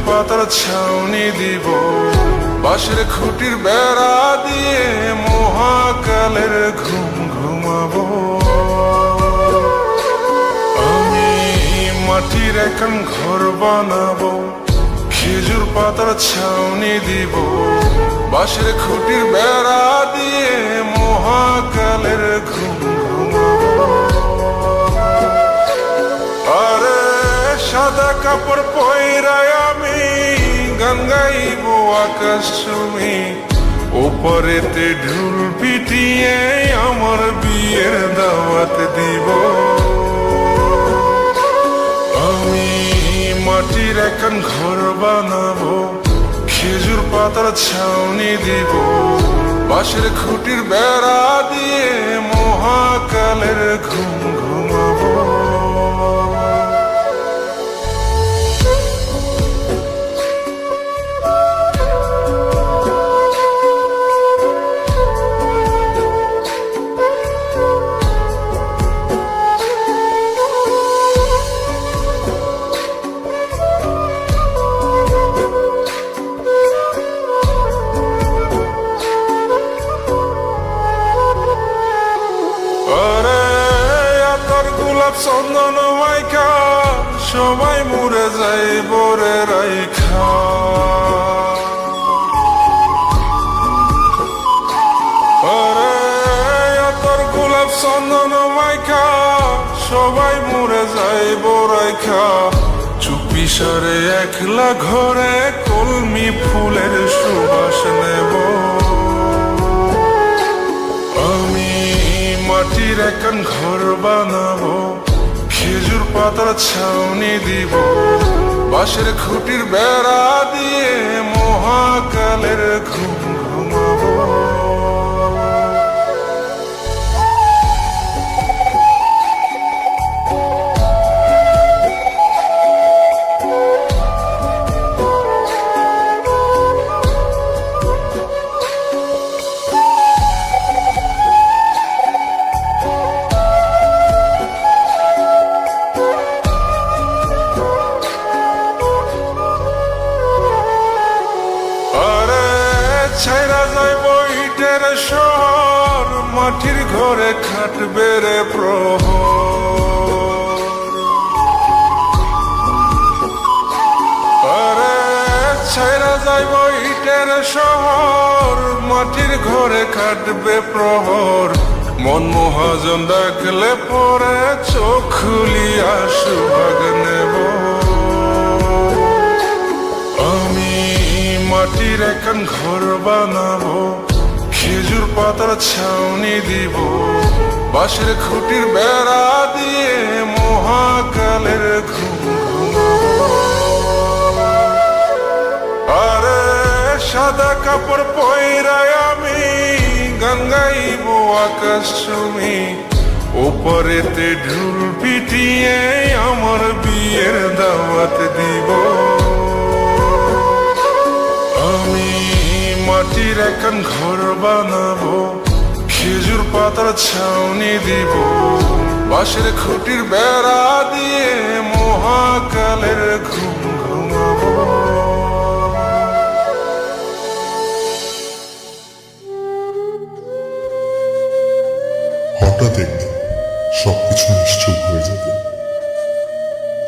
পাতার ছাউনি দিব, বাঁশের খুঁটির বেড়া দিয়ে মহাকালের ঘুম ঘুমাবো। আমি মাটির এখন ঘর বানাবো, খেজুর পাতার ছাউনি দিব, বাঁশের খুঁটির বেড়া দিয়ে মহাকালের ঘুম ঘুমাবো। আরে সাদা কাপড় পয়রায় আমি গান গাইব আকাশ চুমি, ওপরেতে ঢুল পিটিয়ে আমার বিয়ের দাওয়াত দিব। আমি মাটির এখন ঘর বানাবো, খেজুর পাতার ছাউনি দিব, বাঁশের খুঁটির বেড়া দিয়ে মহাকালের ঘুম ঘুমাবো। চন্দন মাইকা সবাই মরে যায় বরে রাইখা, আরে তোর গোলাপ চন্দন মাইকা সবাই মরে যায় বরাইখা, চুপি সারে একলা ঘরে কলমি ফুলের সুবাস নেব। আমি মাটির এখন ঘর বানাবো, খেজুর পাতার ছাউনি দিব, বাঁশের খুঁটির বেড়া দিয়ে মহাকালের ঘুম ঘুমাবো। ছাইরা যাইব ইটের শহর, মাটির ঘরে খাটবে রে প্রহর। আরে ছাইরা যাইব ইটের শহর, মাটির ঘরে খাটবে প্রহর। মন মহাজন ডাকলে পরে চোখ খুলিয়া সুভাগ নেব। মাটির এখন ঘর বানাবো, খেজুর পাতার ছাউনি দিব, বাঁশের খুঁটির বেড়া দিয়ে মহাকালের ঘুম ঘুমাবো। আরে সাদা কাপড় পয়রায় আমি গান গাইব আকাশ চুমি, ওপরেতে ঢুল পিটিয়ে আমার বিয়ের দাওয়াত দিব। আমি মাটির এখন ঘর বানাবো, খেজুর পাতার ছাউনি দিব, বাঁশের খুঁটির বেড়া দিয়ে মহাকালের ঘুম ঘুমাবো। হঠাৎ একদিন সবকিছু নিশ্চুপ হয়ে যাবে।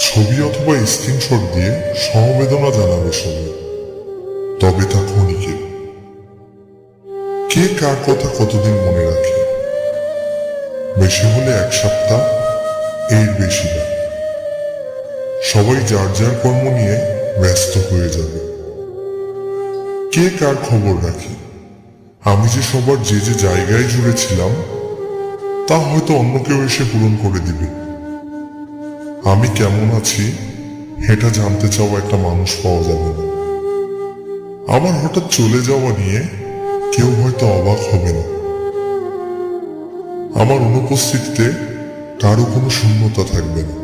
ছবি অথবা স্ক্রিনশট দিয়ে সমবেদনা জানাবে সবাই, তবে তা ক্ষণিকের। কে কার কথা কতদিন মনে রাখে? বেশি হলে এক সপ্তাহ, এর বেশি না। সবাই যার যার কর্ম নিয়ে ব্যস্ত হয়ে যাবে। কে কার খবর রাখে? আমি যে সবার যে যে জায়গায় জুড়ে ছিলাম তা হয়তো অন্য কেউ এসে পূরণ করে দিবে। আমি কেমন আছি এটা জানতে চাওয়া একটা মানুষ পাওয়া যাবে না। আমার হঠাৎ চলে যাওয়া নিয়ে কেউ হয়তো অবাক হবে না। আমার অনুপস্থিতিতে কারো কোনো শূন্যতা থাকবে না।